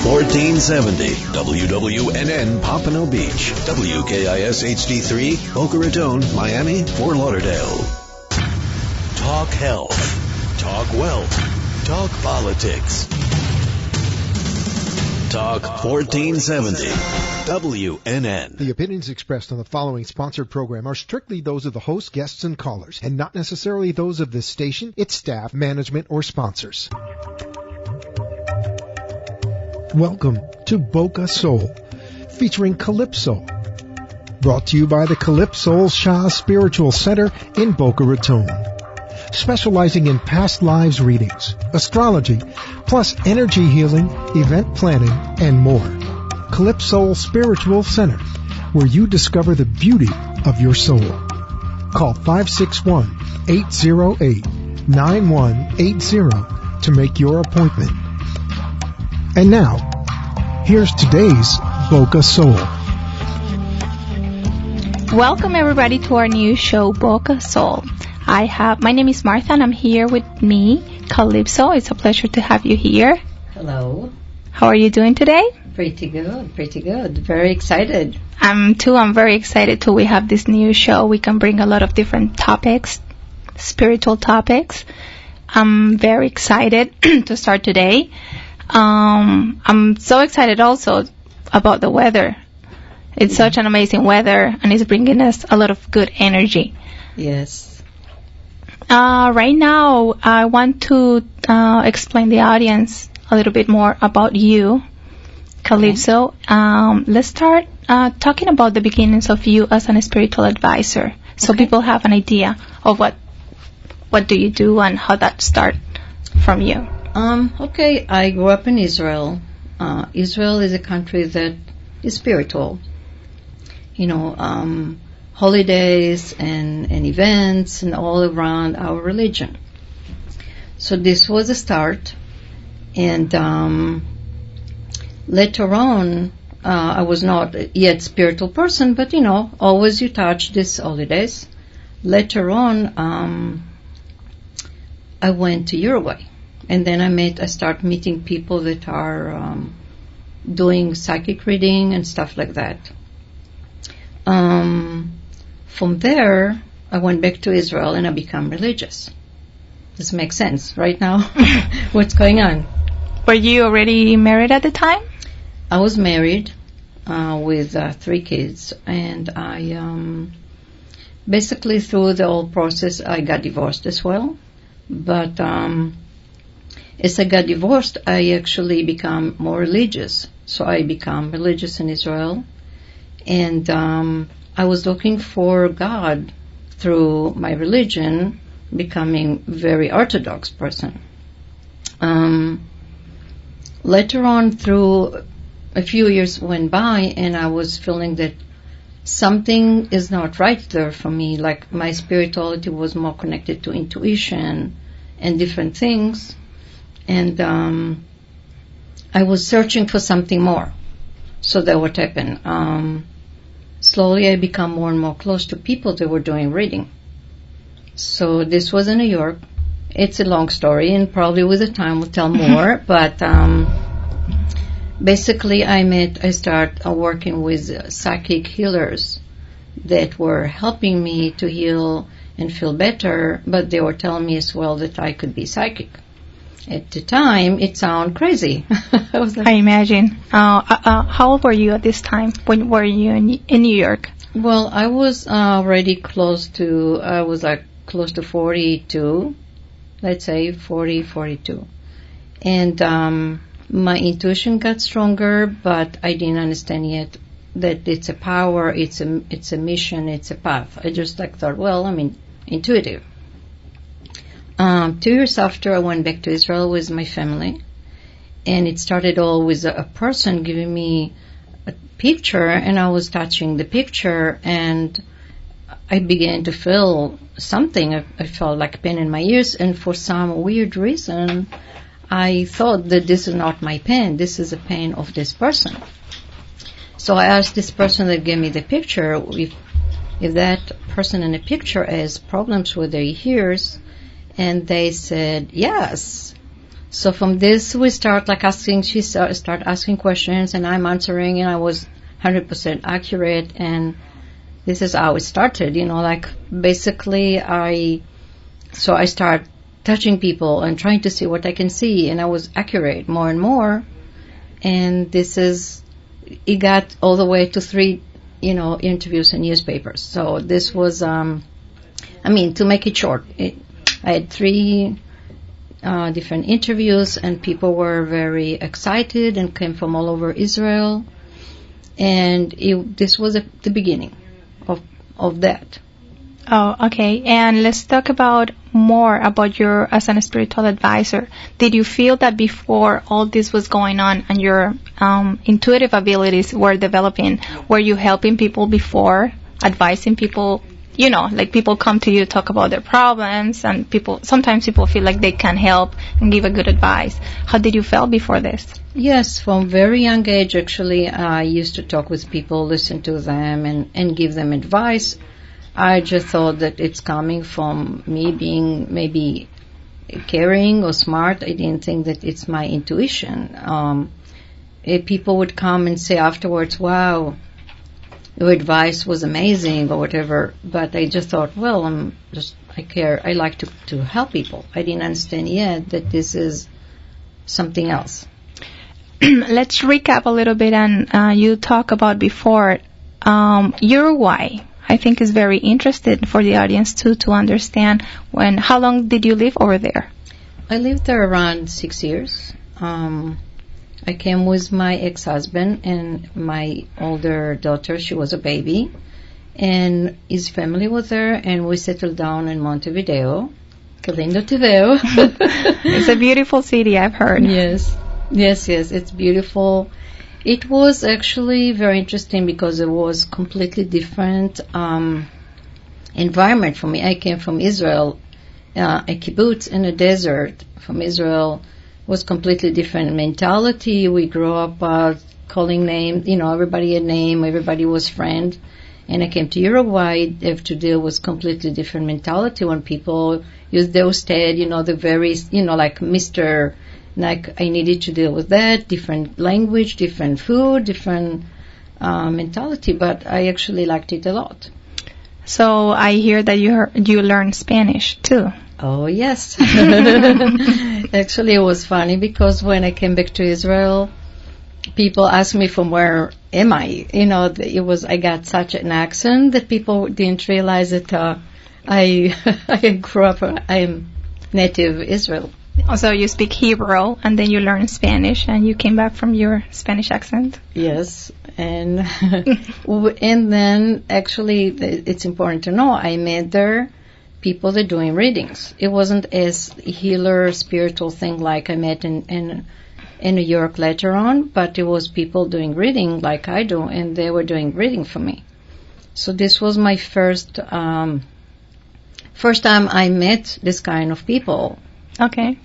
1470 WWNN Pompano Beach, WKIS HD3 Boca Raton, Miami, Fort Lauderdale. Talk health. Talk wealth. Talk politics. Talk 1470 WNN. The opinions expressed on the following sponsored program are strictly those of the host, guests, and callers, and not necessarily those of this station, its staff, management, or sponsors. Welcome to Boca Soul, featuring Calypsoul. Brought to you by the Calypsoul Shah Spiritual Center in Boca Raton. Specializing in past lives readings, astrology, plus energy healing, event planning, and more. Calypsoul Spiritual Center, where you discover the beauty of your soul. Call 561-808-9180 to make your appointment. And now, here's today's Boca Soul. Welcome everybody to our new show, Boca Soul. My name is Martha, and I'm here with me, Calypso. It's a pleasure to have you here. Hello. How are you doing today? Pretty good. Very excited. I'm very excited too. We have this new show. We can bring a lot of different topics, spiritual topics. I'm very excited to start today. I'm so excited also about the weather. It's such an amazing weather, and it's bringing us a lot of good energy. Yes. Right now, I want to explain the audience a little bit more about you, Calypso. Okay. Let's start talking about the beginnings of you as an spiritual advisor, so people have an idea of what do you do and how that started from you. Okay, I grew up in Israel. Israel is a country that is spiritual. You know, holidays and events and all around our religion. So this was a start. And later on, I was not yet a spiritual person, but, you know, always you touch these holidays. Later on, I went to Uruguay. And then I start meeting people that are doing psychic reading and stuff like that. From there, I went back to Israel and I became religious. This makes sense right now. What's going on? Were you already married at the time? I was married with 3 kids, and I basically through the whole process I got divorced as well. But as I got divorced, I actually became more religious. So I became religious in Israel, and I was looking for God through my religion, becoming very orthodox person. Later on, through a few years went by, and I was feeling that something is not right there for me. Like my spirituality was more connected to intuition and different things, and I was searching for something more. So that what happened. Slowly I become more and more close to people that were doing reading. So this was in New York. It's a long story, and probably with the time we'll tell more. But basically I start working with psychic healers that were helping me to heal and feel better, but they were telling me as well that I could be psychic. At the time, it sounded crazy. I imagine. How old were you at this time? When were you in New York? Well, I was already close to 42, let's say 40, 42. And my intuition got stronger, but I didn't understand yet that it's a power, it's a mission, it's a path. I just thought, well, I'm intuitive. 2 years after, I went back to Israel with my family, and it started all with a person giving me a picture, and I was touching the picture, and I began to feel something. I felt like pain in my ears, and for some weird reason, I thought that this is not my pain, this is the pain of this person. So I asked this person that gave me the picture if that person in the picture has problems with their ears, and they said yes. So from this, we start like asking. She start asking questions, and I'm answering, and I was 100% accurate. And this is how it started. Like basically, I start touching people and trying to see what I can see, and I was accurate more and more. And it got all the way to 3, interviews in newspapers. So this was, to make it short, I had 3 different interviews, and people were very excited and came from all over Israel. And this was the beginning of that. Oh, okay. And let's talk more about your as a spiritual advisor. Did you feel that before all this was going on and your intuitive abilities were developing, were you helping people before, advising people? Like people come to you to talk about their problems, and sometimes people feel like they can help and give a good advice. How did you feel before this? Yes, from very young age, actually, I used to talk with people, listen to them, and give them advice. I just thought that it's coming from me being maybe caring or smart. I didn't think that it's my intuition. People would come and say afterwards, wow, your advice was amazing or whatever. But I just thought, well, I care. I like to help people. I didn't understand yet that this is something else. Let's recap a little bit. And you talked about before Uruguay. I think is very interesting for the audience to understand. How long did you live over there? I lived there around 6 years. I came with my ex-husband and my older daughter. She was a baby, and his family was there, and we settled down in Montevideo. Que lindo te veo. It's a beautiful city, I've heard. Yes, it's beautiful. It was actually very interesting because it was completely different environment for me. I came from Israel, a kibbutz in a desert. From Israel was completely different mentality. We grew up calling names. Everybody had name. Everybody was friend. And I came to Uruguay. I have to deal with completely different mentality when people use the usted. The very like Mr. Like I needed to deal with that, different language, different food, different mentality, but I actually liked it a lot. So I hear that you learned Spanish too. Oh yes. Actually, it was funny because when I came back to Israel, people asked me from where am I? I got such an accent that people didn't realize that I grew up. I am native Israel. So you speak Hebrew, and then you learn Spanish, and you came back from your Spanish accent? Yes, and and then actually it's important to know I met there people that doing readings. It wasn't as healer spiritual thing like I met in New York later on, but it was people doing reading like I do, and they were doing reading for me. So this was my first time I met this kind of people. Okay.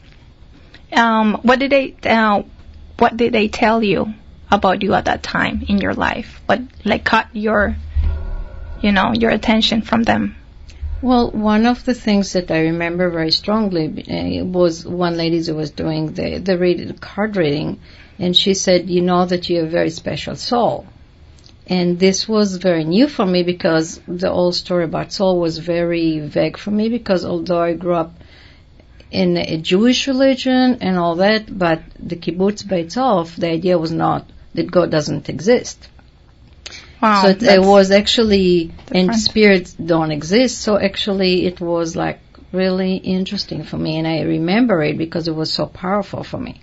What did they tell you about you at that time in your life? What caught your attention from them? Well, one of the things that I remember very strongly was one lady who was doing the card reading, and she said, that you're a very special soul. And this was very new for me because the whole story about soul was very vague for me because although I grew up in a Jewish religion and all that, but the kibbutz by itself, the idea was not that God doesn't exist. Wow, so it was actually, different. And spirits don't exist, so actually it was like really interesting for me, and I remember it because it was so powerful for me.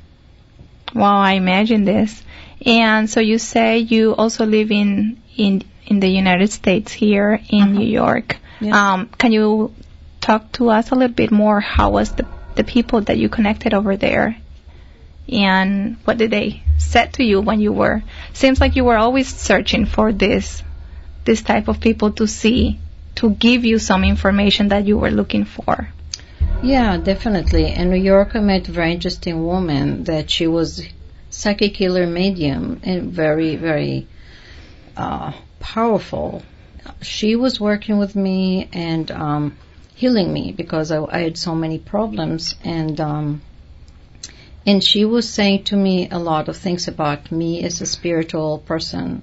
Wow, I imagine this. And so you say you also live in the United States here in New York. Yeah. Can you talk to us a little bit more? How was the people that you connected over there? And what did they say to you when you were... Seems like you were always searching for this type of people to give you some information that you were looking for. Yeah, definitely. In New York, I met a very interesting woman that she was psychic healer medium and very, very powerful. She was working with me and healing me because I had so many problems, and And she was saying to me a lot of things about me as a spiritual person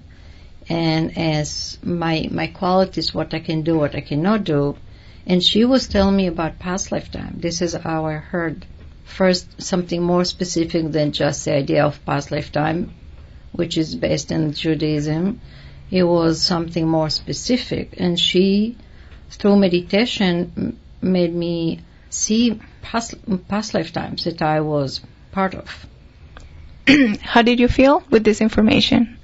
and as my qualities, what I can do, what I cannot do. And she was telling me about past lifetime. This is how I heard first something more specific than just the idea of past lifetime, which is based in Judaism. It was something more specific. And she, through meditation, made me see past lifetimes that I was part of. How did you feel with this information?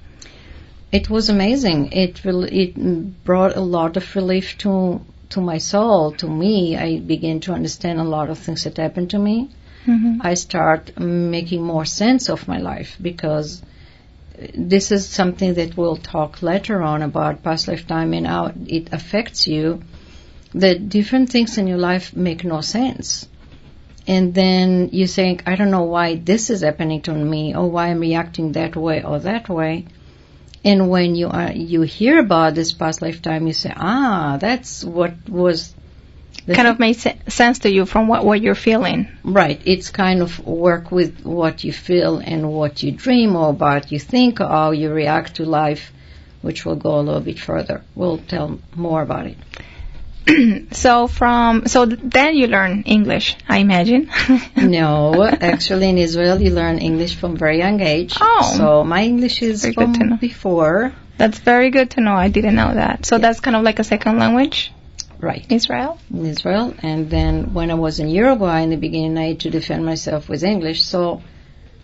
It was amazing. It brought a lot of relief to my soul, to me. I began to understand a lot of things that happened to me. Mm-hmm. I start making more sense of my life, because this is something that we'll talk later on about past lifetime and how it affects you. That different things in your life make no sense. And then you think, I don't know why this is happening to me, or why I'm reacting that way or that way. And when you hear about this past lifetime, you say, that's what was... Kind of makes sense to you from what you're feeling. Right. It's kind of work with what you feel and what you dream about, you think, or how you react to life, which will go a little bit further. We'll tell more about it. So then you learn English, I imagine. No, actually in Israel you learn English from very young age. Oh. So my English is very from good to know. Before. That's very good to know. I didn't know that. So that's kind of like a second language? Right. Israel? In Israel. And then when I was in Uruguay in the beginning, I had to defend myself with English. So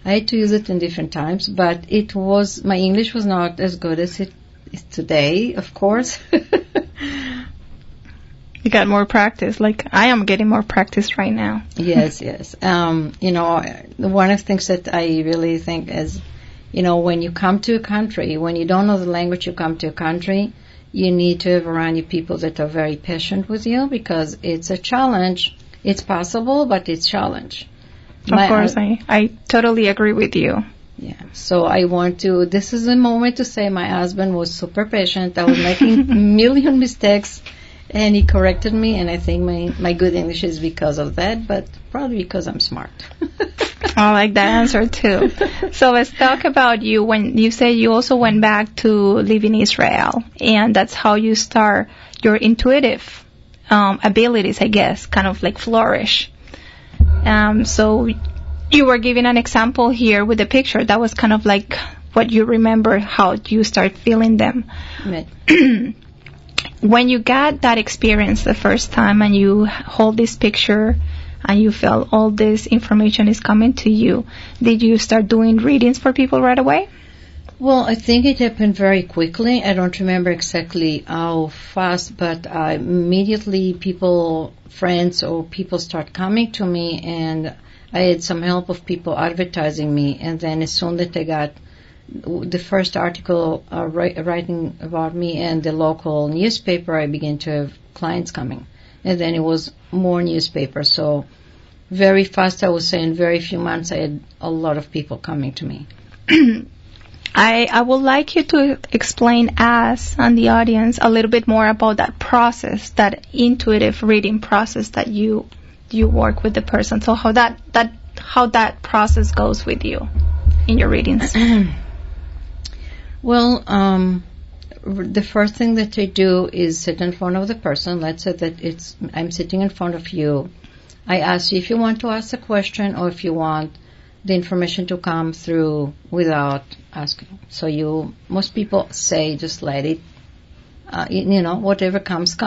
I had to use it in different times. But my English was not as good as it is today, of course. You got more practice. Like I am getting more practice right now. Yes. One of the things that I really think is, when you come to a country, when you don't know the language, you come to a country, you need to have around you people that are very patient with you, because it's a challenge. It's possible, but it's a challenge. Of course, I totally agree with you. Yeah. So this is a moment to say my husband was super patient. I was making a million mistakes, and he corrected me, and I think my good English is because of that, but probably because I'm smart. I like that answer too. So let's talk about you. When you say you also went back to live in Israel, and that's how you start your intuitive abilities, I guess, kind of like flourish. So you were giving an example here with the picture. That was kind of like what you remember, how you start feeling them. Right. When you got that experience the first time and you hold this picture and you felt all this information is coming to you, did you start doing readings for people right away? Well, I think it happened very quickly. I don't remember exactly how fast, but immediately friends or people start coming to me, and I had some help of people advertising me. And then as soon as I got the first article writing about me in the local newspaper, I began to have clients coming. And then it was more newspapers. So very fast, I would say in very few months, I had a lot of people coming to me. I would like you to explain us and the audience a little bit more about that process, that intuitive reading process that you work with the person. So how that process goes with you in your readings. Well, the first thing that I do is sit in front of the person. Let's say that I'm sitting in front of you. I ask you if you want to ask a question or if you want the information to come through without asking. So most people say just let it, whatever comes.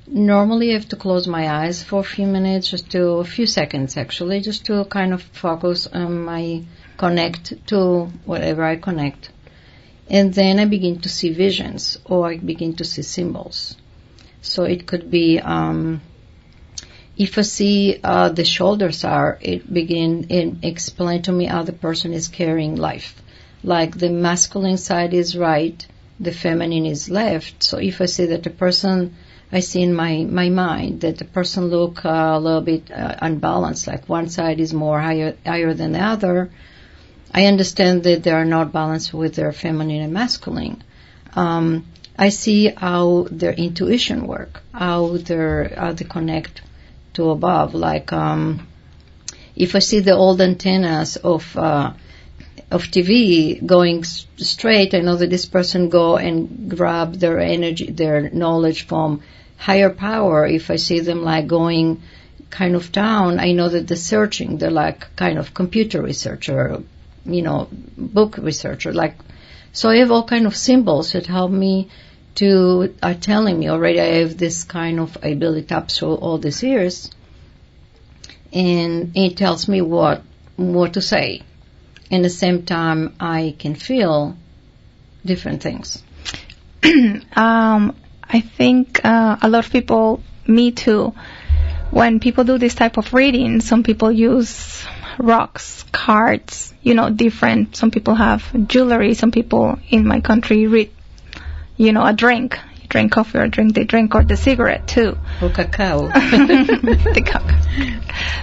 Normally I have to close my eyes for a few minutes, a few seconds actually, just to kind of focus on my connect to whatever I connect. And then I begin to see visions, or I begin to see symbols. So it could be, if I see the shoulders explain to me how the person is carrying life. Like the masculine side is right, the feminine is left. So if I see that the person, I see in my mind that the person look a little bit unbalanced, like one side is more higher than the other, I understand that they are not balanced with their feminine and masculine. I see how their intuition work, how they connect to above. Like if I see the old antennas of TV going straight, I know that this person go and grab their energy, their knowledge from higher power. If I see them like going kind of down, I know that they're searching. They're like kind of computer researcher, book researcher. Like, so I have all kind of symbols that help me are telling me already I have this kind of ability up through all these years, and it tells me what to say. In the same time, I can feel different things. I think a lot of people, me too, when people do this type of reading, some people use rocks, cards, different. Some people have jewelry. Some people in my country read, a drink. You drink coffee or drink the drink or the cigarette too. Or cacao. The cacao.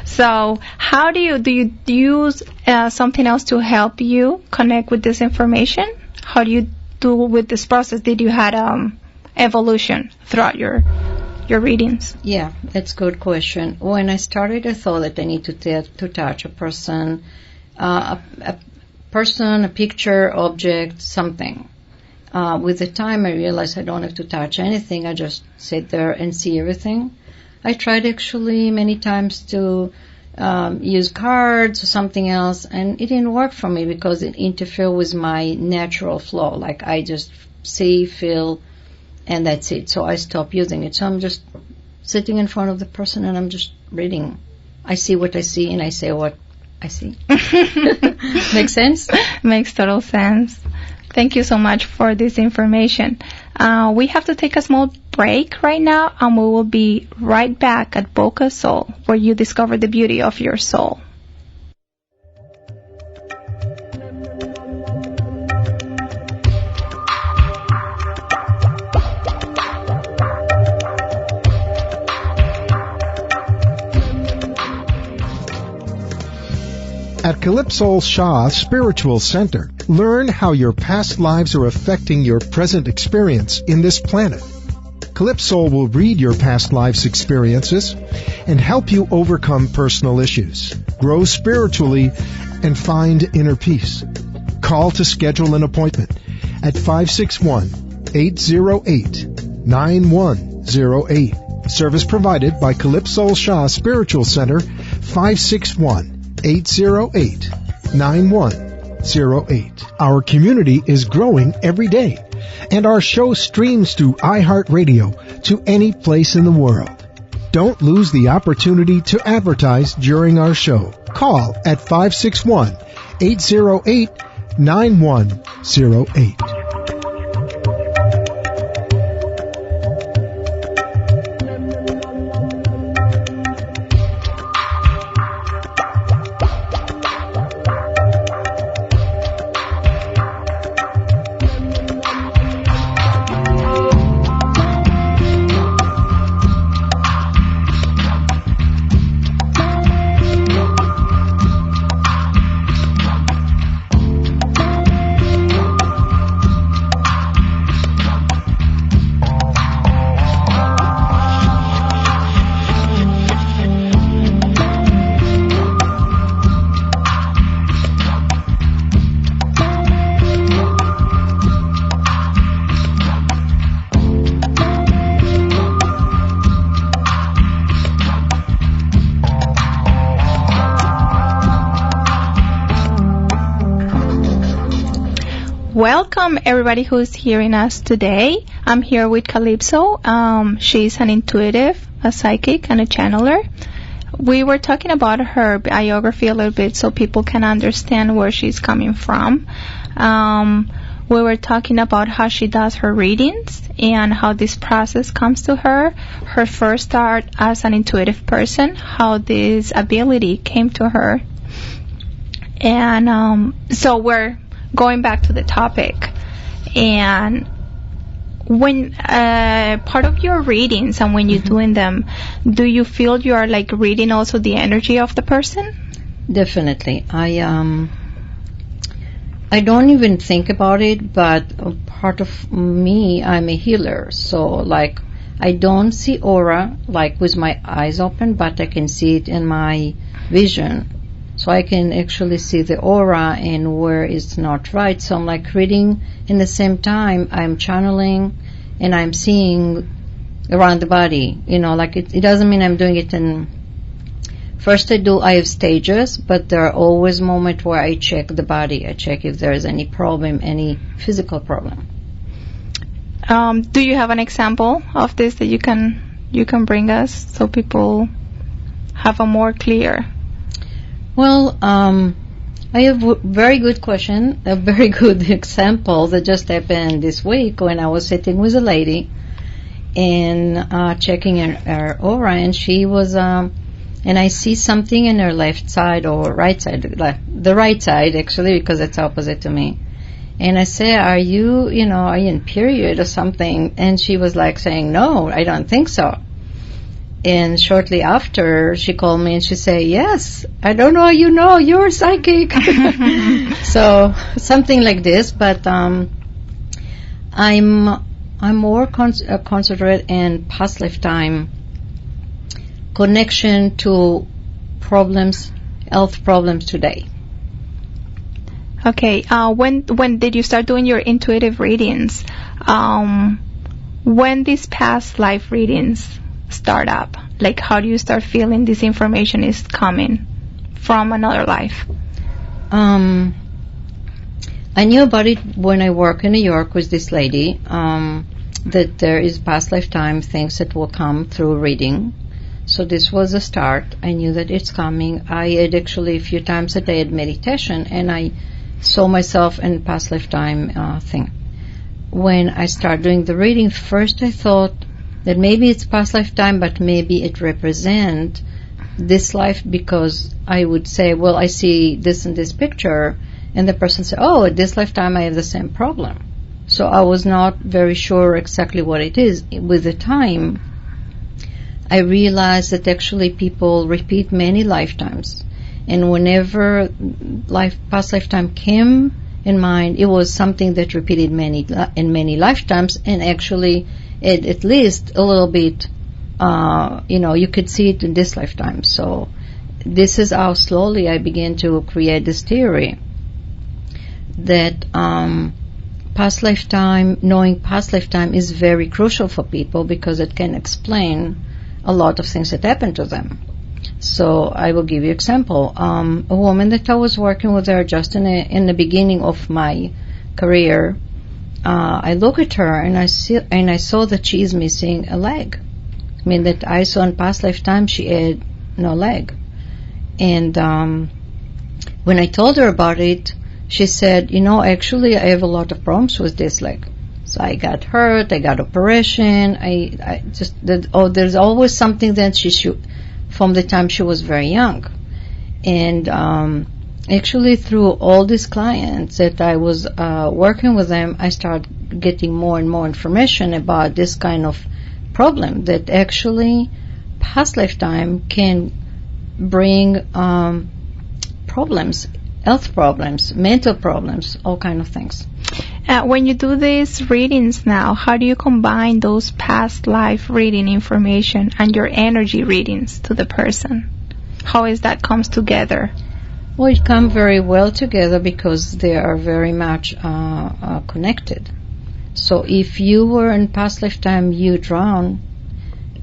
So how do you use something else to help you connect with this information? How do you do with this process? Did you had evolution throughout your readings? Yeah, that's a good question. When I started, I thought that I need to touch a person, a picture, object, something. With the time, I realized I don't have to touch anything. I just sit there and see everything. I tried actually many times to use cards or something else, and it didn't work for me because it interfered with my natural flow. Like I just see, feel, and that's it. So I stopped using it. So I'm just sitting in front of the person and I'm just reading. I see what I see and I say what I see. Makes sense? Makes total sense. Thank you so much for this information. We have to take a small break right now, and we will be right back at Boca Soul, where you discover the beauty of your soul. At Calypsoul Shah Spiritual Center, learn how your past lives are affecting your present experience in this planet. Calypsoul will read your past life's experiences and help you overcome personal issues, grow spiritually, and find inner peace. Call to schedule an appointment at 561-808-9108. Service provided by Calypsoul Shah Spiritual Center, 561-808-9108. Our community is growing every day, and our show streams through iHeartRadio to any place in the world. Don't lose the opportunity to advertise during our show. Call at 561-808-9108. Welcome everybody who's hearing us today. I'm here with Calypso. She's an intuitive, a psychic, and a channeler. We were talking about her biography a little bit so people can understand where she's coming from. We were talking about how she does her readings and how this process comes to her. Her first start as an intuitive person, how this ability came to her. And so we're going back to the topic, and when part of your readings and when you're doing them, do you feel you are like reading also the energy of the person? Definitely. I don't even think about it, but part of me, I'm a healer, so like I don't see aura like with my eyes open, but I can see it in my vision. So I can actually see the aura and where it's not right. So I'm like reading in the same time I'm channeling and I'm seeing around the body. Like it doesn't mean I'm doing it in... First I have stages, but there are always moments where I check the body. I check if there's any problem, any physical problem. Do you have an example of this that you can bring us so people have a more clear? Well, I have a very good question, a very good example that just happened this week when I was sitting with a lady and checking her aura, and she was... and I see something in her left side or right side, the right side actually, because it's opposite to me. And I say, are you in period or something? And she was like saying, no, I don't think so. And shortly after, she called me and she said, yes, I don't know, you're psychic. So something like this, but I'm more concentrated in past lifetime connection to problems, health problems today. Okay. When did you start doing your intuitive readings? When these past life readings start up? Like, how do you start feeling this information is coming from another life? I knew about it when I work in New York with this lady, that there is past lifetime things that will come through reading. So this was a start. I knew that it's coming. I had actually a few times a day at meditation, and I saw myself in past lifetime thing. When I started doing the reading, first I thought that maybe it's past lifetime, but maybe it represents this life, because I would say, well, I see this in this picture, and the person said, oh, at this lifetime I have the same problem. So I was not very sure exactly what it is. With the time, I realized that actually people repeat many lifetimes, and whenever past lifetime came in mind, it was something that repeated in many lifetimes, and actually at least a little bit, you could see it in this lifetime. So this is how slowly I began to create this theory that past lifetime, knowing past lifetime is very crucial for people, because it can explain a lot of things that happen to them. So I will give you an example. A woman that I was working with her just in the beginning of my career, I look at her and I saw that she is missing a leg. I mean, that I saw in past lifetime she had no leg. And when I told her about it, she said, actually I have a lot of problems with this leg. So I got hurt, I got operation, there's always something that she should, from the time she was very young. And actually through all these clients that I was working with them, I started getting more and more information about this kind of problem, that actually past lifetime can bring problems, health problems, mental problems, all kind of things. When you do these readings now, how do you combine those past life reading information and your energy readings to the person? How is that comes together? Well, it comes very well together because they are very much connected. So if you were in past lifetime, you drown,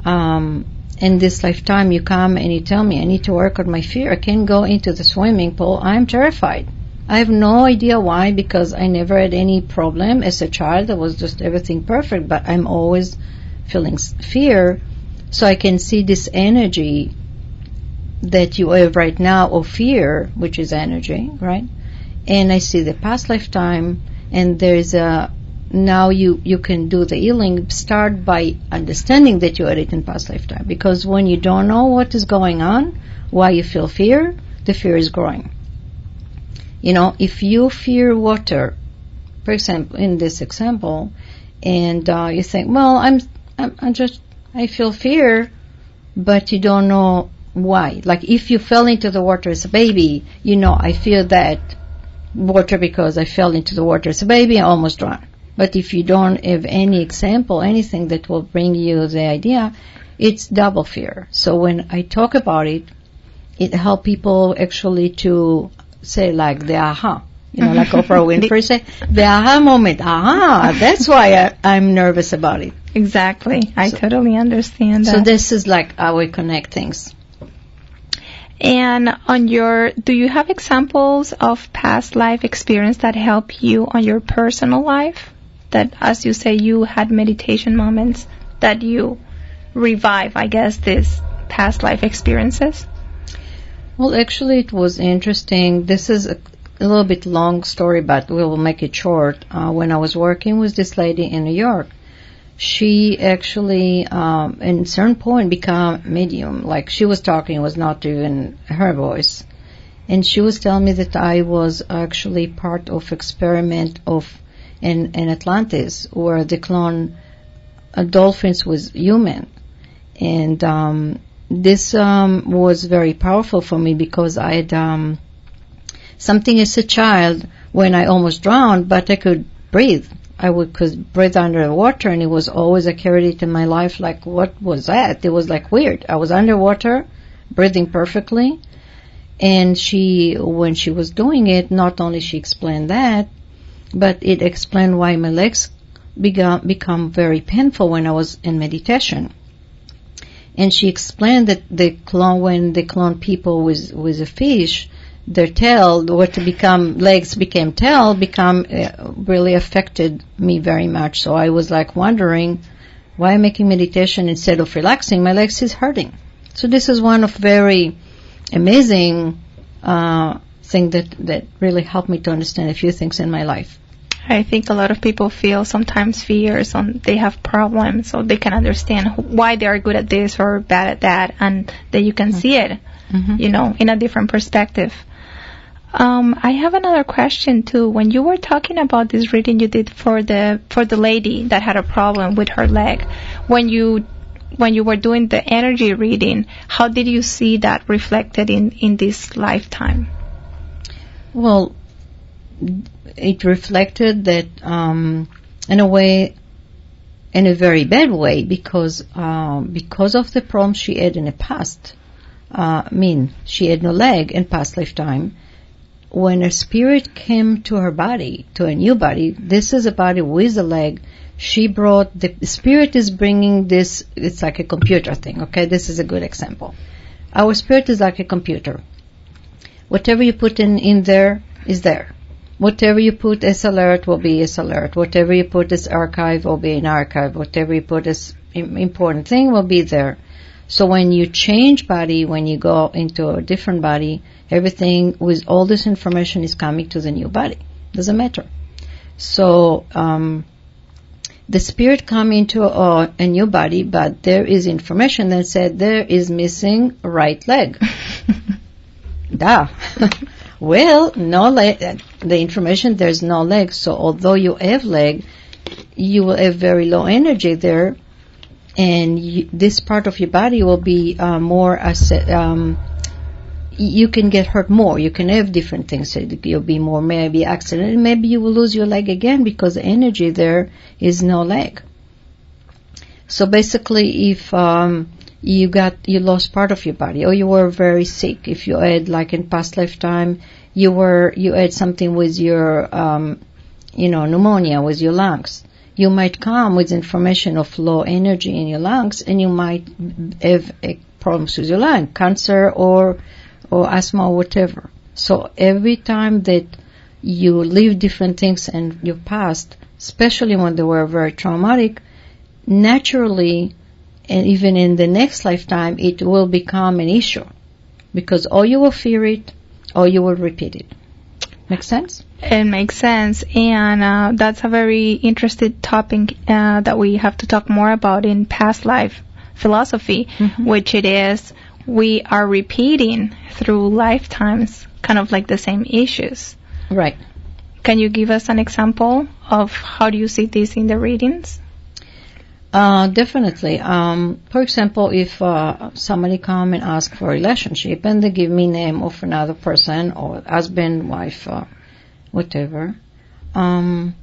in this lifetime you come and you tell me, I need to work on my fear. I can't go into the swimming pool. I'm terrified. I have no idea why, because I never had any problem as a child. It was just everything perfect, but I'm always feeling fear. So I can see this energy that you have right now of fear, which is energy, right? And I see the past lifetime, and there's now you can do the healing. Start by understanding that you had it in past lifetime, because when you don't know what is going on, why you feel fear, the fear is growing. If you fear water, for example, in this example, and you think, well, I feel fear, but you don't know why. Like if you fell into the water as a baby, I feel that water because I fell into the water as a baby, I almost drowned. But if you don't have any example, anything that will bring you the idea, it's double fear. So when I talk about it, it helps people actually to say like the aha. Like Oprah Winfrey say, the aha moment. Aha, that's why I'm nervous about it. Exactly. I totally understand that. So this is like how we connect things. And do you have examples of past life experience that help you on your personal life? That, as you say, you had meditation moments that you revive, I guess, these past life experiences? Well, actually, it was interesting. This is a little bit long story, but we will make it short. When I was working with this lady in New York, she actually, at a certain point, became medium. Like, she was talking, it was not even her voice. And she was telling me that I was actually part of experiment in Atlantis, where they clone dolphins with human. And this was very powerful for me because I had something as a child when I almost drowned, but I could breathe. Could breathe under the water, and it was always I carried it in my life. Like, what was that? It was like weird. I was underwater, breathing perfectly, and when she was doing it, not only she explained that, but it explained why my legs become very painful when I was in meditation. And she explained that when they clone people with a fish, their tail, legs became tail, really affected me very much. So I was like wondering, why I'm making meditation instead of relaxing, my legs is hurting. So this is one of very amazing thing that really helped me to understand a few things in my life. I think a lot of people feel sometimes fears, they have problems, so they can understand why they are good at this or bad at that, and that you can see it, in a different perspective. I have another question too. When you were talking about this reading you did for the lady that had a problem with her leg, when you were doing the energy reading, how did you see that reflected in this lifetime? Well, it reflected that in a way, in a very bad way, because of the problem she had in the past. She had no leg in past lifetime. When her spirit came to her body, to a new body, this is a body with a leg, the spirit is bringing this, it's like a computer thing, okay? This is a good example. Our spirit is like a computer. Whatever you put in there is there. Whatever you put as alert will be as alert. Whatever you put as archive will be an archive. Whatever you put as important thing will be there. So when you change body, when you go into a different body, everything with all this information is coming to the new body. Doesn't matter. So the spirit come into a new body, but there is information that said there is missing right leg. Duh. Well, no leg. The information, there's no leg. So although you have leg, you will have very low energy there, and this part of your body will be more you can get hurt more. You can have different things. You'll be more maybe accident. Maybe you will lose your leg again because the energy there is no leg. So basically, if you lost part of your body, or you were very sick, if you had, like in past lifetime, you had something with your pneumonia with your lungs, you might come with information of low energy in your lungs, and you might have problems with your lung, cancer or asthma or whatever. So every time that you live different things in your past, especially when they were very traumatic, naturally, and even in the next lifetime, it will become an issue, because or you will fear it or you will repeat it. Make sense? It makes sense, and that's a very interesting topic that we have to talk more about in past life philosophy, which it is we are repeating through lifetimes kind of like the same issues. Right. Can you give us an example of how do you see this in the readings? Definitely. For example, if somebody come and ask for a relationship and they give me name of another person or husband, wife, whatever, I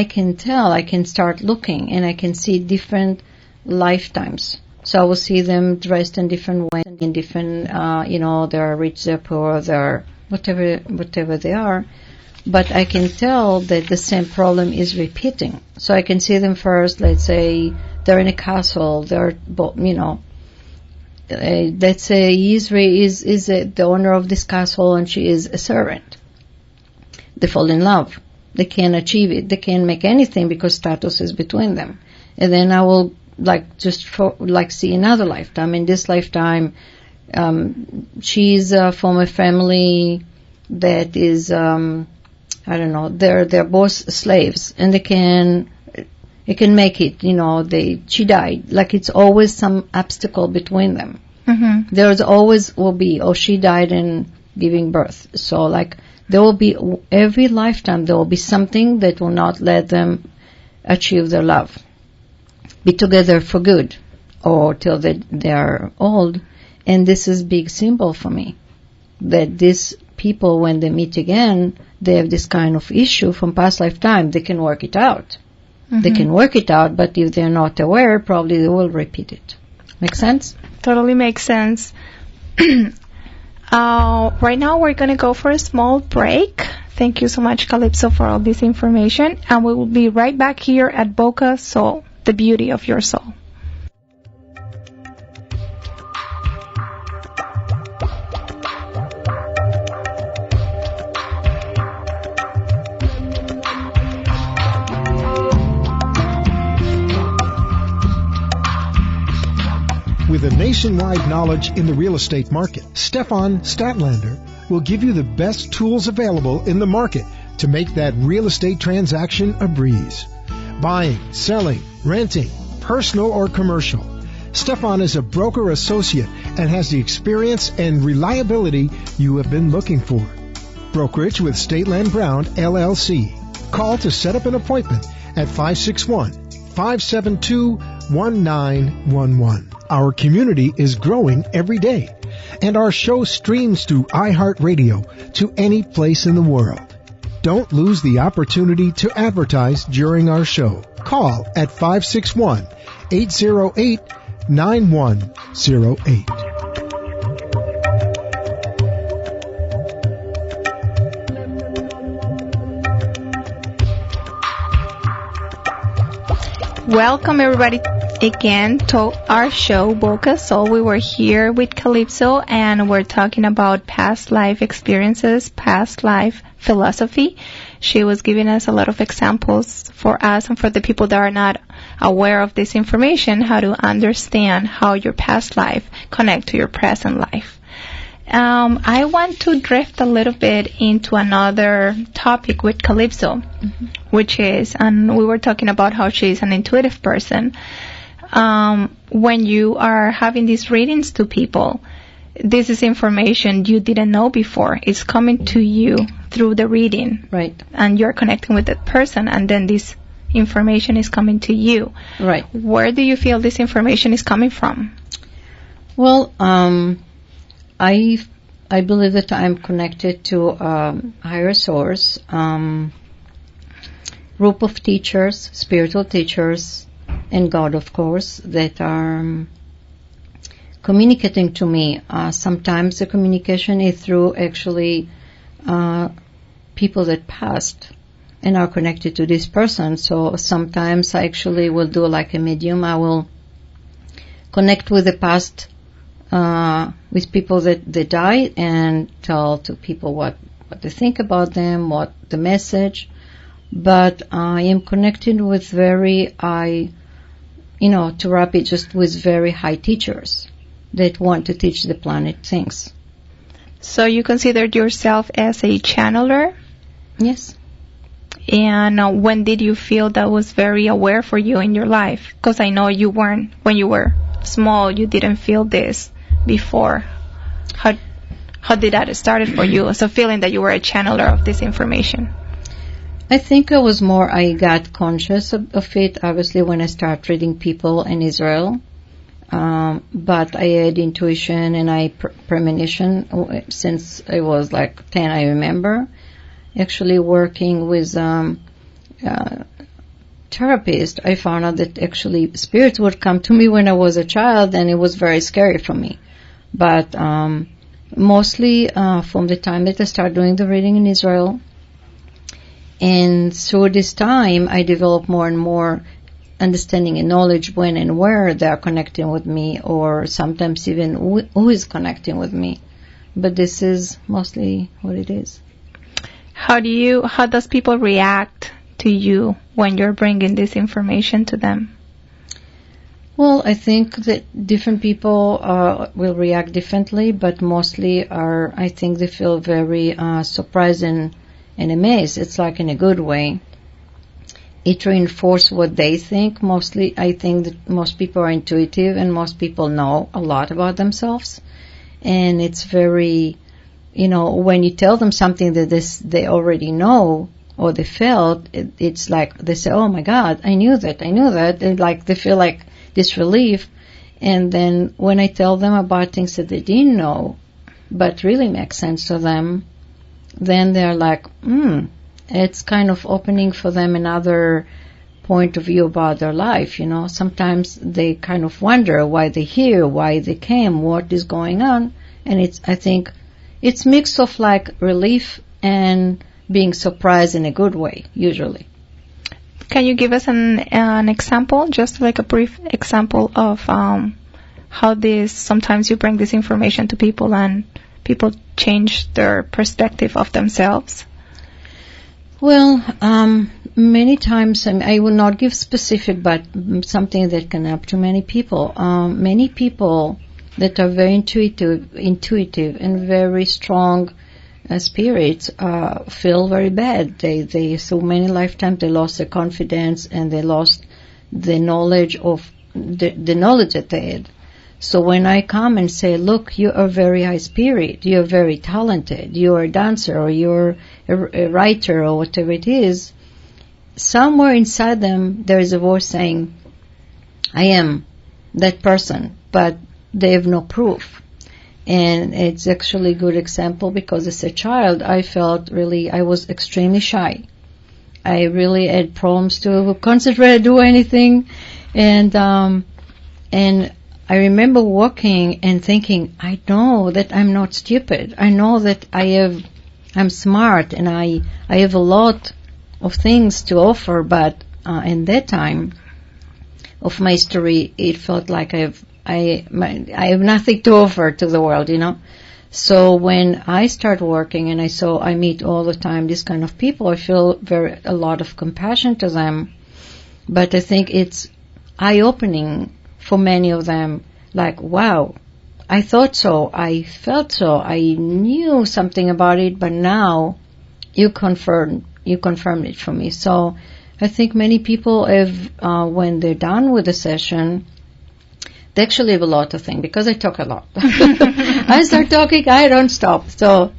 can start looking and I can see different lifetimes. So I will see them dressed in different ways, in different, they're rich, they're poor, they're whatever they are. But I can tell that the same problem is repeating. So I can see them first, let's say they're in a castle, let's say Yisri is the owner of this castle and she is a servant. They fall in love. They can't achieve it. They can't make anything because status is between them. And then I will see another lifetime. In this lifetime, she's from a family that is, they're both slaves and they can make it, she died. Like it's always some obstacle between them. Mm-hmm. There's always will be, she died in giving birth. So like there will be, every lifetime there will be something that will not let them achieve their love. Be together for good or till they are old. And this is big symbol for me. That these people, when they meet again, they have this kind of issue from past lifetime. They can work it out. Mm-hmm. They can work it out, but if they're not aware, probably they will repeat it. Make sense? Totally makes sense. Right now we're going to go for a small break. Thank you so much, Calypso, for all this information. And we will be right back here at Boca Soul, the beauty of your soul. With a nationwide knowledge in the real estate market, Stefan Statlander will give you the best tools available in the market to make that real estate transaction a breeze. Buying, selling, renting, personal or commercial. Stefan is a broker associate and has the experience and reliability you have been looking for. Brokerage with Stateland Brown, LLC. Call to set up an appointment at 561-572-1911. Our community is growing every day, and our show streams through iHeartRadio to any place in the world. Don't lose the opportunity to advertise during our show. Call at 561-808-9108. Welcome everybody again to our show, Boca Soul. We were here with Calypso and we're talking about past life experiences, past life philosophy. She was giving us a lot of examples for us and for the people that are not aware of this information, how to understand how your past life connect to your present life. I want to drift a little bit into another topic with Calypso, which is, and we were talking about how she's an intuitive person. When you are having these readings to people, this is information you didn't know before. It's coming to you through the reading. Right. And you're connecting with that person, and then this information is coming to you. Right. Where do you feel this information is coming from? Well, I believe that I'm connected to higher source, group of teachers, spiritual teachers, and God, of course, that are communicating to me. Sometimes the communication is through actually people that passed and are connected to this person. So sometimes I actually will do like a medium. I will connect with the past, with people that died, and tell to people what they think about them, what the message. But I am connected with very high, to wrap it just with very high teachers that want to teach the planet things. So you considered yourself as a channeler? Yes. And when did you feel that was very aware for you in your life? Because I know you weren't, when you were small, you didn't feel this before. How did that start for you? So feeling that you were a channeler of this information. I think I got conscious of it, obviously, when I started reading people in Israel. But I had intuition and premonition since I was like 10, I remember. Actually working with therapist, I found out that actually spirits would come to me when I was a child, and it was very scary for me. But mostly from the time that I started doing the reading in Israel, and through this time, I developed more and more understanding and knowledge when and where they are connecting with me, or sometimes even who is connecting with me. But this is mostly what it is. How does people react to you when you're bringing this information to them? Well, I think that different people will react differently, but mostly I think they feel very surprised and amazed. It's like in a good way. It reinforces what they think. Mostly, I think that most people are intuitive, and most people know a lot about themselves. And it's very, when you tell them something that they already know or they felt, it's like they say, "Oh my God, I knew that," and like they feel like this relief. And then when I tell them about things that they didn't know, but really make sense to them, then they're like, it's kind of opening for them another point of view about their life. Sometimes they kind of wonder why they're here, why they came, what is going on. And I think it's mix of like relief and being surprised in a good way, usually. Can you give us an example, just like a brief example of how sometimes you bring this information to people and people change their perspective of themselves? Well, many times, I will not give specific, but something that can help to many people. Many people that are very intuitive and very strong spirits feel very bad. They through many lifetimes they lost their confidence, and they lost the knowledge of the knowledge that they had. So when I come and say, "Look, you are very high spirit, you are very talented, you are a dancer, or you're a writer, or whatever it is," somewhere inside them there is a voice saying, "I am that person," but they have no proof. And it's actually a good example, because as a child I was extremely shy. I really had problems to concentrate, do anything, and I remember walking and thinking, I know that I'm not stupid. I know that I'm smart, and I have a lot of things to offer, but in that time of my history, it felt like I have nothing to offer to the world, So when I start working and I meet all the time this kind of people, I feel a lot of compassion to them. But I think it's eye-opening for many of them, like, wow, I thought so, I felt so, I knew something about it, but now you confirmed it for me. So I think many people have, when they're done with the session, they actually have a lot to think, because I talk a lot. I start talking, I don't stop. So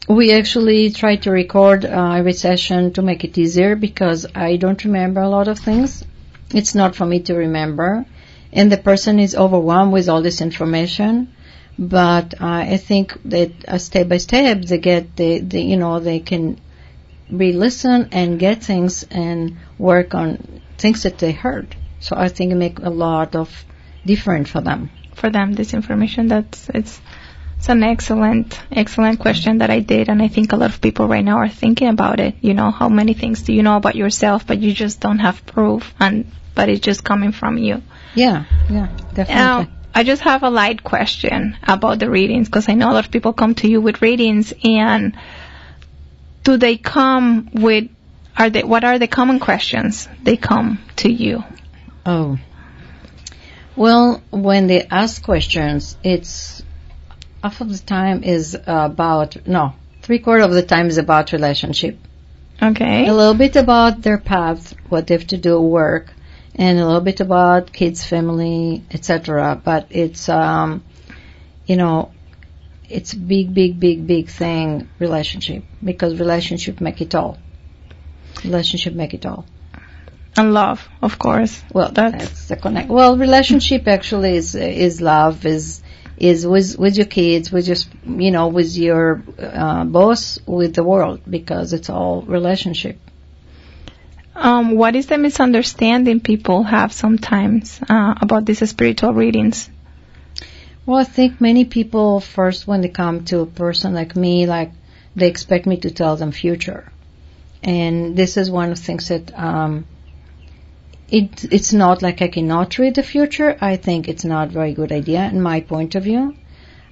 we actually try to record every session to make it easier, because I don't remember a lot of things. It's not for me to remember. And the person is overwhelmed with all this information. But I think that step by step they get they can re-listen and get things and work on things that they heard. So I think it make a lot of difference for them. For them, this information, it's an excellent question that I did, and I think a lot of people right now are thinking about it. How many things do you know about yourself, but you just don't have proof, but it's just coming from you. Yeah, definitely. I just have a light question about the readings, because I know a lot of people come to you with readings, and do they come with, what are the common questions they come to you? Oh. Well, when they ask questions, it's half of the time is three-quarters of the time is about relationship. Okay. A little bit about their path, what they have to do, work, and a little bit about kids, family, etc. But it's, it's big thing, relationship, because relationship make it all. Relationship make it all. And love, of course. Well, that's the connect. Well, relationship actually is love, is with your kids, with with your boss, with the world, because it's all relationship. What is the misunderstanding people have sometimes about these spiritual readings? Well, I think many people first, when they come to a person like me, like they expect me to tell them future, and this is one of the things that it's not like I cannot read the future. I think it's not a very good idea in my point of view.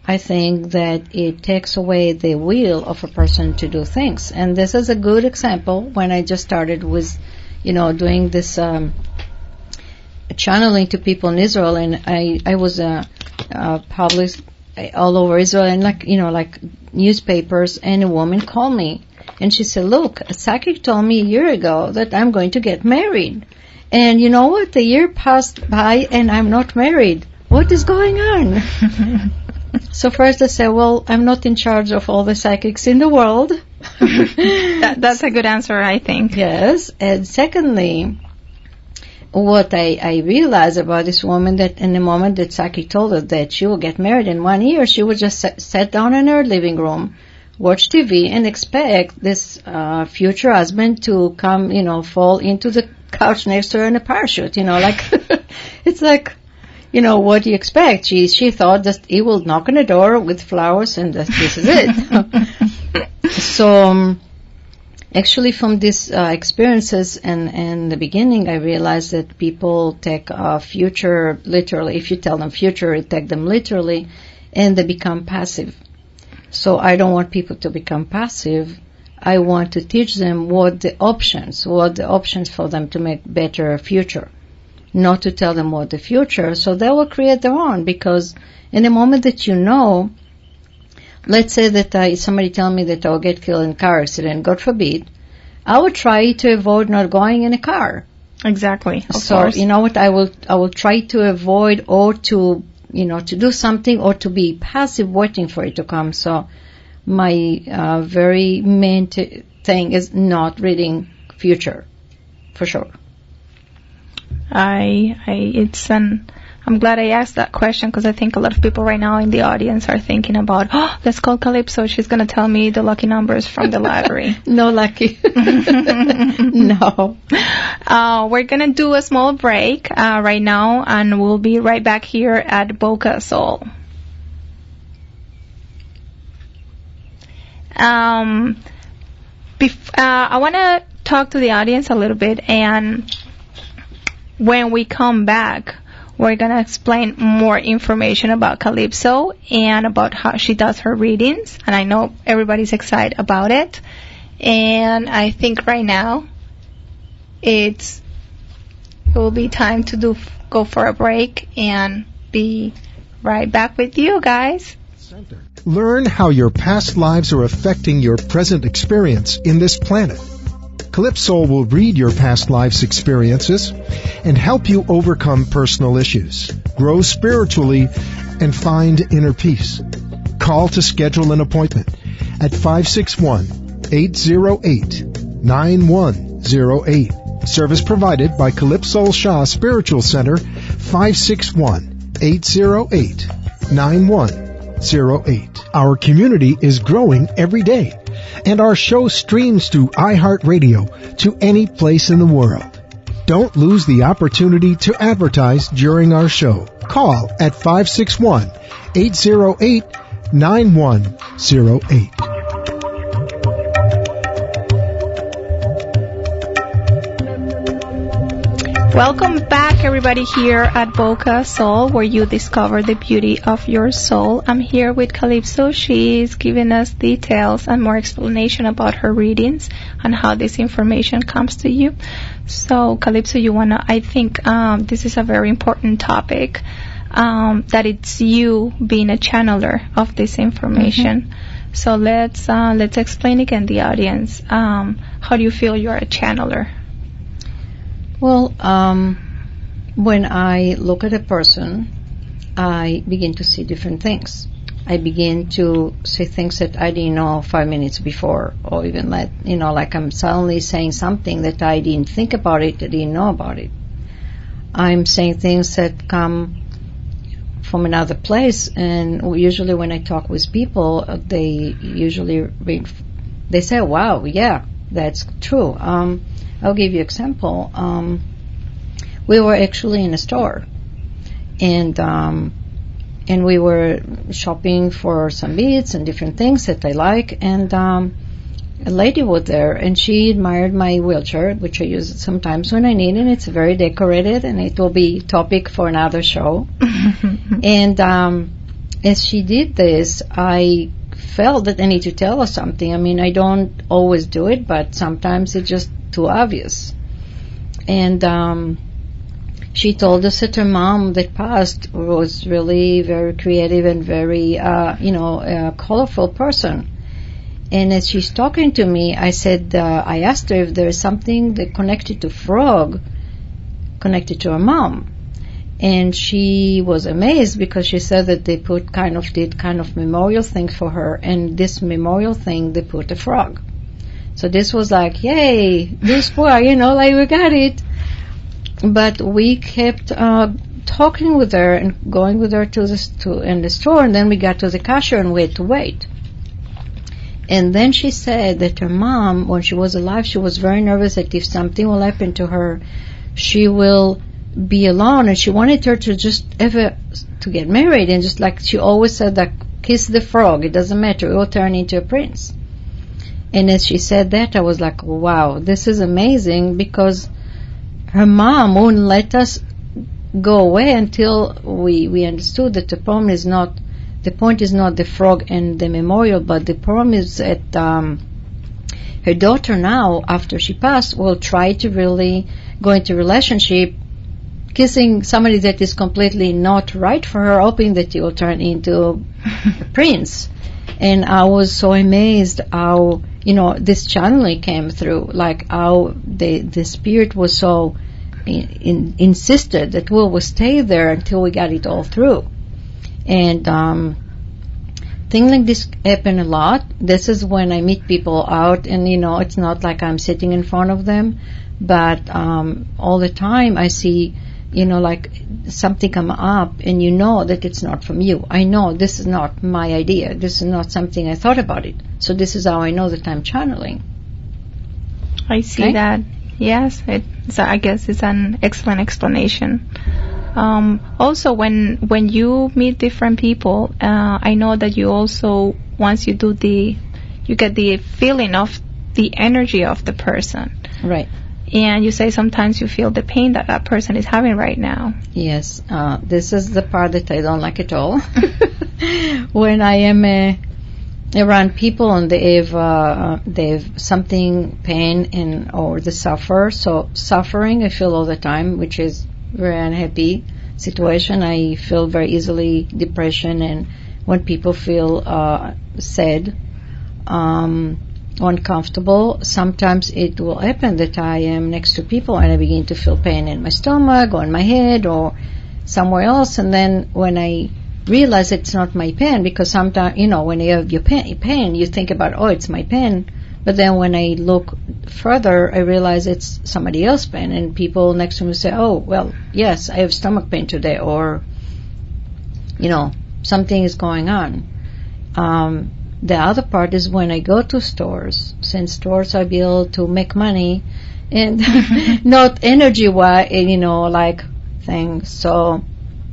I think that it takes away the will of a person to do things, and this is a good example. When I just started with, doing this channeling to people in Israel, and I was published all over Israel, and like newspapers, and a woman called me, and she said, "Look, a psychic told me a year ago that I'm going to get married, and you know what? The year passed by, and I'm not married. What is going on?" So first I said, well, I'm not in charge of all the psychics in the world. That's a good answer, I think. Yes. And secondly, what I realized about this woman, that in the moment that psychic told her that she will get married in 1 year, she would just sit down in her living room, watch TV, and expect this future husband to come, fall into the couch next to her in a parachute, like, it's like, what do you expect? She thought that he will knock on the door with flowers and this is it. So, actually from these experiences and the beginning, I realized that people take future literally. If you tell them future, you take them literally, and they become passive. So I don't want people to become passive. I want to teach them what the options for them to make better future. Not to tell them what the future, so they will create their own, because in the moment that let's say that somebody tell me that I will get killed in a car accident, God forbid, I will try to avoid not going in a car. Exactly. Of so, course. you know what, I will try to avoid, or to, to do something, or to be passive waiting for it to come. So my very main thing is not reading future, for sure. I'm glad I asked that question, because I think a lot of people right now in the audience are thinking about, let's call Calypso. She's going to tell me the lucky numbers from the lottery. No lucky. No. We're going to do a small break right now, and we'll be right back here at Boca Soul. I want to talk to the audience a little bit, and when we come back, we're going to explain more information about Calypso and about how she does her readings. And I know everybody's excited about it. And I think right now it will be time to go for a break and be right back with you guys. Learn how your past lives are affecting your present experience in this planet. Calypsoul will read your past life's experiences and help you overcome personal issues, grow spiritually, and find inner peace. Call to schedule an appointment at 561-808-9108. Service provided by Calypsoul Shah Spiritual Center, 561-808-9108. Our community is growing every day, and our show streams to iHeartRadio to any place in the world. Don't lose the opportunity to advertise during our show. Call at 561-808-9108. Welcome back, everybody, here at Boca Soul, where you discover the beauty of your soul. I'm here with Calypso. She's giving us details and more explanation about her readings and how this information comes to you. So, Calypso, I think this is a very important topic, that it's you being a channeler of this information. Mm-hmm. So let's explain again the audience. How do you feel you're a channeler? Well, when I look at a person, I begin to see different things. I begin to see things that I didn't know 5 minutes before, or even like I'm suddenly saying something that I didn't think about it, I didn't know about it. I'm saying things that come from another place, and usually when I talk with people, they say, "Wow, yeah, that's true. I'll give you an example. We were actually in a store, and we were shopping for some beads and different things that I like, and a lady was there, and she admired my wheelchair, which I use sometimes when I need, and it's very decorated, and it will be topic for another show. And as she did this, I felt that I need to tell her something. I mean, I don't always do it, but sometimes it's just too obvious. And she told us that her mom that passed was really very creative and very, colorful person. And as she's talking to me, I said, I asked her if there is something that connected to frog, connected to her mom. And she was amazed because she said that they did kind of memorial thing for her, and this memorial thing they put a frog. So this was like, yay, this boy, like we got it. But we kept talking with her and going with her in the store, and then we got to the cashier and we had to wait. And then she said that her mom, when she was alive, she was very nervous that if something will happen to her, she will be alone, and she wanted her to just ever to get married, and just like she always said, that kiss the frog, it doesn't matter, it will turn into a prince. And as she said that, I was like, wow, this is amazing, because her mom wouldn't let us go away until we understood that the point is not the frog and the memorial, but the problem is that her daughter now, after she passed, will try to really go into relationship, kissing somebody that is completely not right for her, hoping that he will turn into a prince. And I was so amazed how, this channeling came through, like how the spirit was so insisted that we will stay there until we got it all through. And things like this happen a lot. This is when I meet people out, and it's not like I'm sitting in front of them, but all the time I see like something come up, and that it's not from you. I know this is not my idea. This is not something I thought about it. So this is how I know that I'm channeling. I see that. Yes, I guess it's an excellent explanation. Also, when you meet different people, I know that you also, once you do you get the feeling of the energy of the person. Right. And you say sometimes you feel the pain that person is having right now. Yes, this is the part that I don't like at all. When I am around people and they have something, pain or they suffer. So suffering, I feel all the time, which is very unhappy situation. I feel very easily depression, and when people feel sad, uncomfortable, sometimes it will happen that I am next to people and I begin to feel pain in my stomach or in my head or somewhere else, and then when I realize it's not my pain, because sometimes, when you have your pain, you think about, oh, it's my pain, but then when I look further, I realize it's somebody else's pain, and people next to me say, oh, well, yes, I have stomach pain today, or, something is going on. The other part is when I go to stores. Since stores are able to make money and not energy-wise, like things. So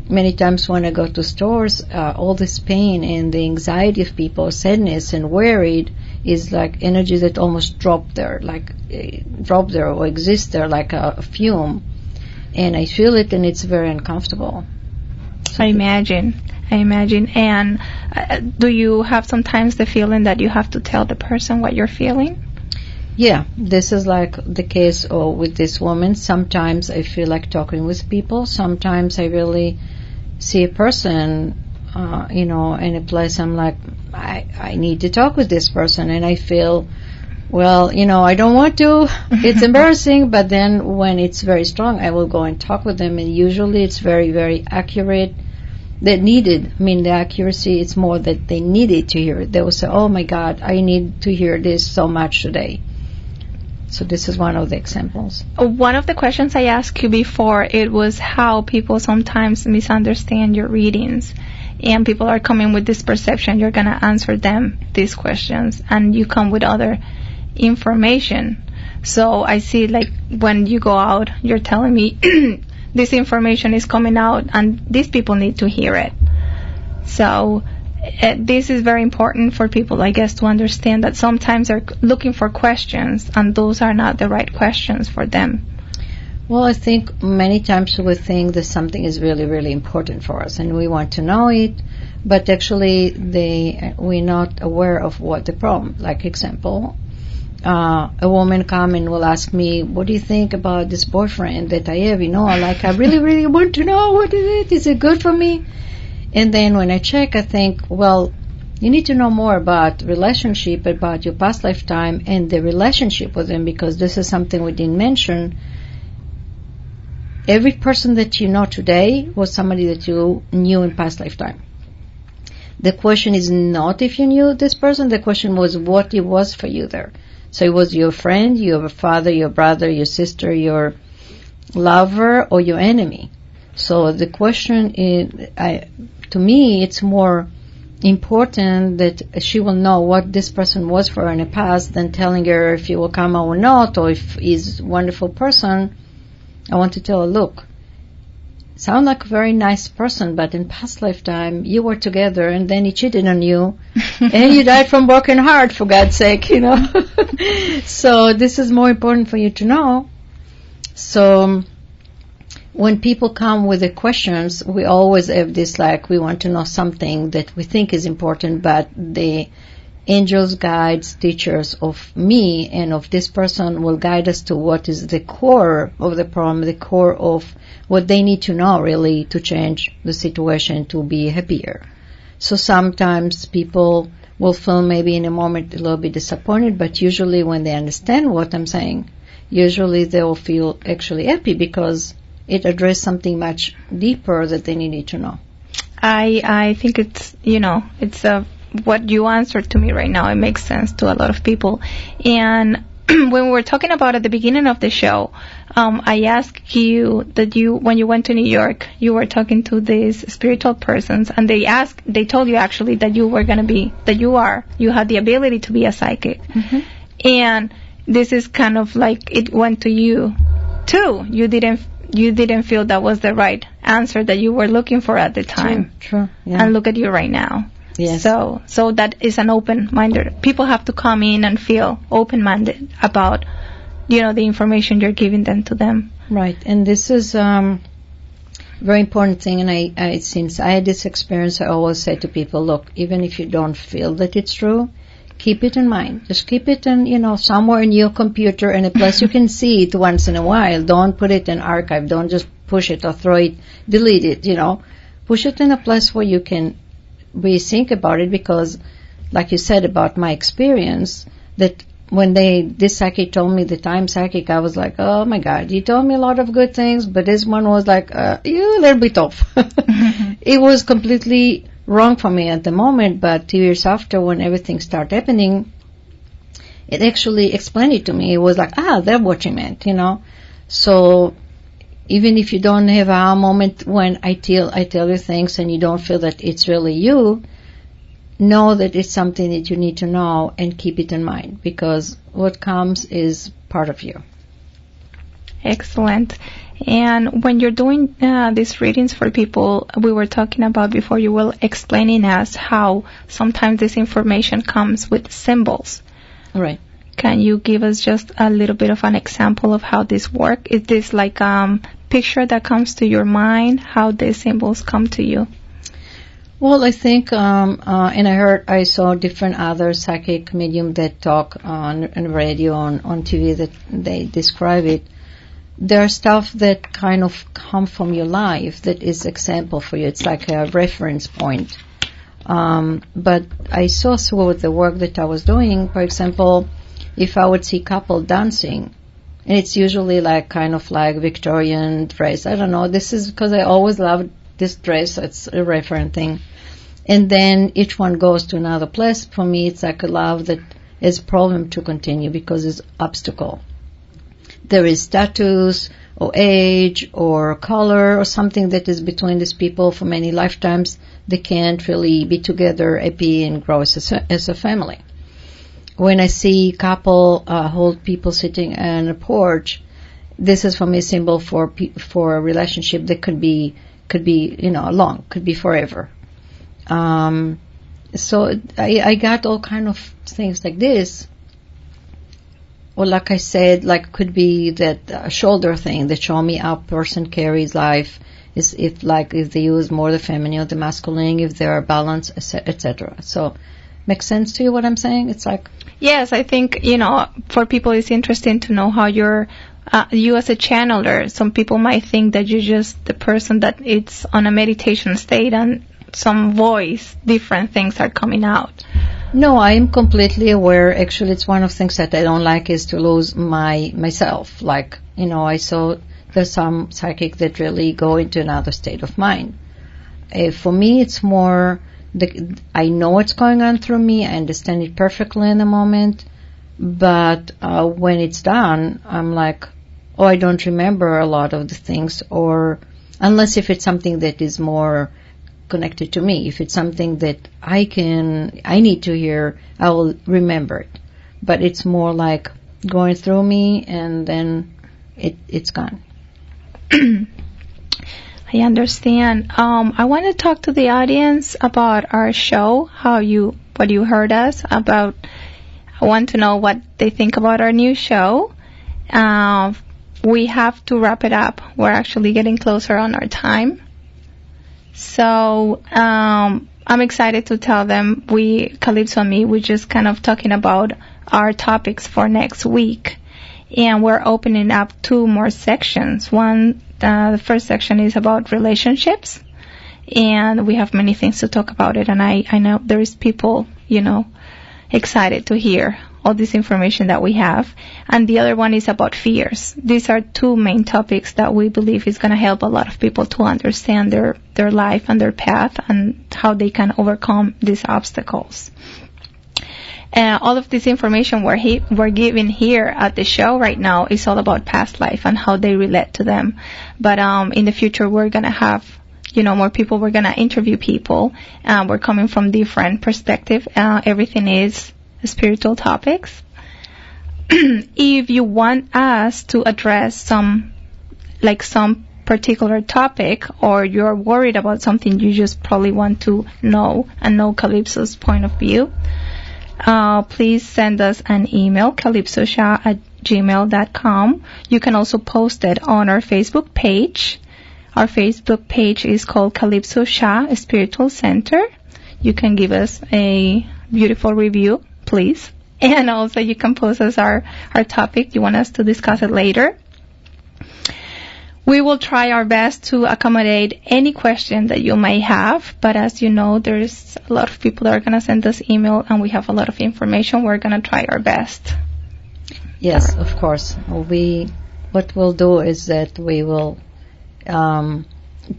many times when I go to stores, all this pain and the anxiety of people, sadness and worried, is like energy that almost dropped there or exists there like a fume. And I feel it, and it's very uncomfortable. I imagine. And do you have sometimes the feeling that you have to tell the person what you're feeling? Yeah, this is like the case with this woman. Sometimes I feel like talking with people. Sometimes I really see a person, in a place. I'm like, I need to talk with this person, and I feel, well, I don't want to. It's embarrassing, but then when it's very strong, I will go and talk with them, and usually it's very, very accurate. That needed, the accuracy, it's more that they needed to hear it. They will say, oh my God, I need to hear this so much today. So this is one of the examples. One of the questions I asked you before, it was how people sometimes misunderstand your readings. And people are coming with this perception, you're going to answer them these questions, and you come with other. information. So I see, like, when you go out, you're telling me this information is coming out and these people need to hear it. So this is very important for people, I guess, to understand that sometimes they're looking for questions and those are not the right questions for them. Well, I think many times we think that something is really, really important for us and we want to know it, but actually we're not aware of what the problem. Like, example, a woman come and will ask me, what do you think about this boyfriend that I have? I really, really want to know, what is it? Is it good for me? And then when I check, I think, well, you need to know more about relationship, about your past lifetime and the relationship with them, because this is something we didn't mention. Every person that you know today was somebody that you knew in past lifetime. The question is not if you knew this person, the question was what it was for you there. So it was your friend, your father, your brother, your sister, your lover, or your enemy. So the question is, to me, it's more important that she will know what this person was for her in the past than telling her if he will come or not, or if he's a wonderful person. I want to tell her, look, sound like a very nice person, but in past lifetime you were together and then he cheated on you and you died from broken heart, for God's sake, So this is more important for you to know. So when people come with the questions, we always have this, like, we want to know something that we think is important, but the angels, guides, teachers of me and of this person will guide us to what is the core of the problem, the core of what they need to know really to change the situation, to be happier. So sometimes people will feel maybe in a moment a little bit disappointed, but usually when they understand what I'm saying, usually they will feel actually happy because it addressed something much deeper that they needed to know. I think it's, what you answered to me right now, it makes sense to a lot of people. And when we were talking about at the beginning of the show, I asked you that when you went to New York, you were talking to these spiritual persons, and they told you actually that you had the ability to be a psychic. Mm-hmm. And this is kind of like it went to you too. You didn't feel that was the right answer that you were looking for at the time. True. Yeah. And look at you right now. Yes. So that is an open-minded. People have to come in and feel open-minded about, the information you're giving to them. Right. And this is very important thing. And I since I had this experience, I always say to people, look, even if you don't feel that it's true, keep it in mind. Just keep it in, somewhere in your computer and a place you can see it once in a while. Don't put it in archive. Don't just push it or throw it, delete it, Push it in a place where you can think about it, because like you said about my experience, that when this psychic told me the time psychic, I was like, oh my God, you told me a lot of good things, but this one was like, you a little bit off. It was completely wrong for me at the moment, but 2 years after, when everything started happening, it actually explained it to me. It was like, that's what you meant, So even if you don't have a moment when I tell you things and you don't feel that it's really you, know that it's something that you need to know and keep it in mind, because what comes is part of you. Excellent. And when you're doing these readings for people, we were talking about before, you were explaining us how sometimes this information comes with symbols. Right. Can you give us just a little bit of an example of how this works? Is this like a picture that comes to your mind, how these symbols come to you? Well, I think, and I saw different other psychic medium that talk on radio, on TV, that they describe it. There are stuff that kind of come from your life that is example for you. It's like a reference point. But I saw through the work that I was doing, for example, if I would see couple dancing, and it's usually like kind of like Victorian dress. I don't know. This is because I always loved this dress. It's a reference thing. And then each one goes to another place. For me, it's like a love that is problem to continue because it's obstacle. There is status or age or color or something that is between these people for many lifetimes. They can't really be together, happy, and grow as a family. when I see old people sitting on a porch, this is for me a symbol for a relationship that could be long, could be forever. So I got all kind of things like this. Or like I said, like could be that shoulder thing that show me how a person carries life, is if they use more the feminine or the masculine, if they are balanced, etc. So, makes sense to you what I'm saying? It's like, yes, I think for people it's interesting to know how you as a channeler. Some people might think that you're just the person that it's on a meditation state and some voice, different things are coming out. No, I'm completely aware. Actually, it's one of the things that I don't like is to lose myself. Like, I saw there's some psychic that really go into another state of mind. For me, it's more, I know what's going on through me. I understand it perfectly in the moment. But when it's done, I'm like, oh, I don't remember a lot of the things, or unless if it's something that is more connected to me. If it's something that I need to hear, I will remember it. But it's more like going through me and then it's gone. I understand. I want to talk to the audience about our show, what you heard us about. I want to know what they think about our new show. We have to wrap it up. We're actually getting closer on our time. So I'm excited to tell them Calypso and me, we're just kind of talking about our topics for next week. And we're opening up 2 more sections. The first section is about relationships. And we have many things to talk about it. And I know there is people, excited to hear all this information that we have. And the other one is about fears. These are 2 main topics that we believe is going to help a lot of people to understand their life and their path and how they can overcome these obstacles. All of this information we're giving here at the show right now is all about past life and how they relate to them. But in the future, we're going to have more people. We're going to interview people. We're coming from different perspectives. Everything is spiritual topics. If you want us to address some particular topic, or you're worried about something, you just probably want to know Calypso's point of view, please send us an email, calypsosha@gmail.com. You can also post it on our Facebook page. Our Facebook page is called Calypso Shah Spiritual Center. You can give us a beautiful review, please. And also you can post us our topic. You want us to discuss it later. We will try our best to accommodate any question that you may have. But as you know, there's a lot of people that are going to send us email, and we have a lot of information. We're going to try our best. Yes, of course. What we'll do is that we will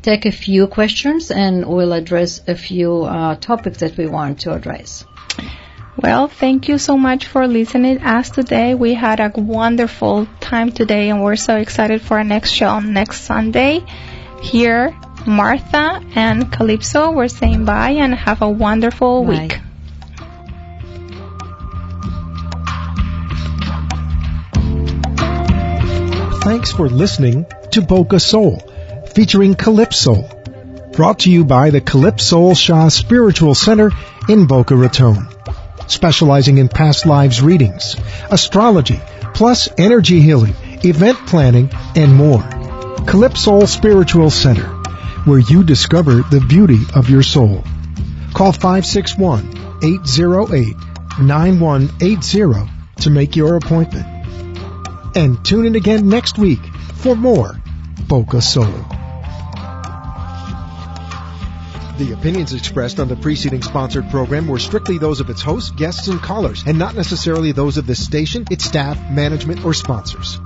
take a few questions and we'll address a few topics that we want to address. Well, thank you so much for listening to us today. We had a wonderful time today, and we're so excited for our next show next Sunday. Here, Martha and Calypso, we're saying bye and have a wonderful week. Thanks for listening to Boca Soul, featuring Calypsoul. Brought to you by the Calypsoul Shah Spiritual Center in Boca Raton. Specializing in past lives readings, astrology, plus energy healing, event planning, and more. Calypsoul Spiritual Center, where you discover the beauty of your soul. Call 561-808-9180 to make your appointment. And tune in again next week for more Boca Soul. The opinions expressed on the preceding sponsored program were strictly those of its hosts, guests, and callers, and not necessarily those of this station, its staff, management, or sponsors.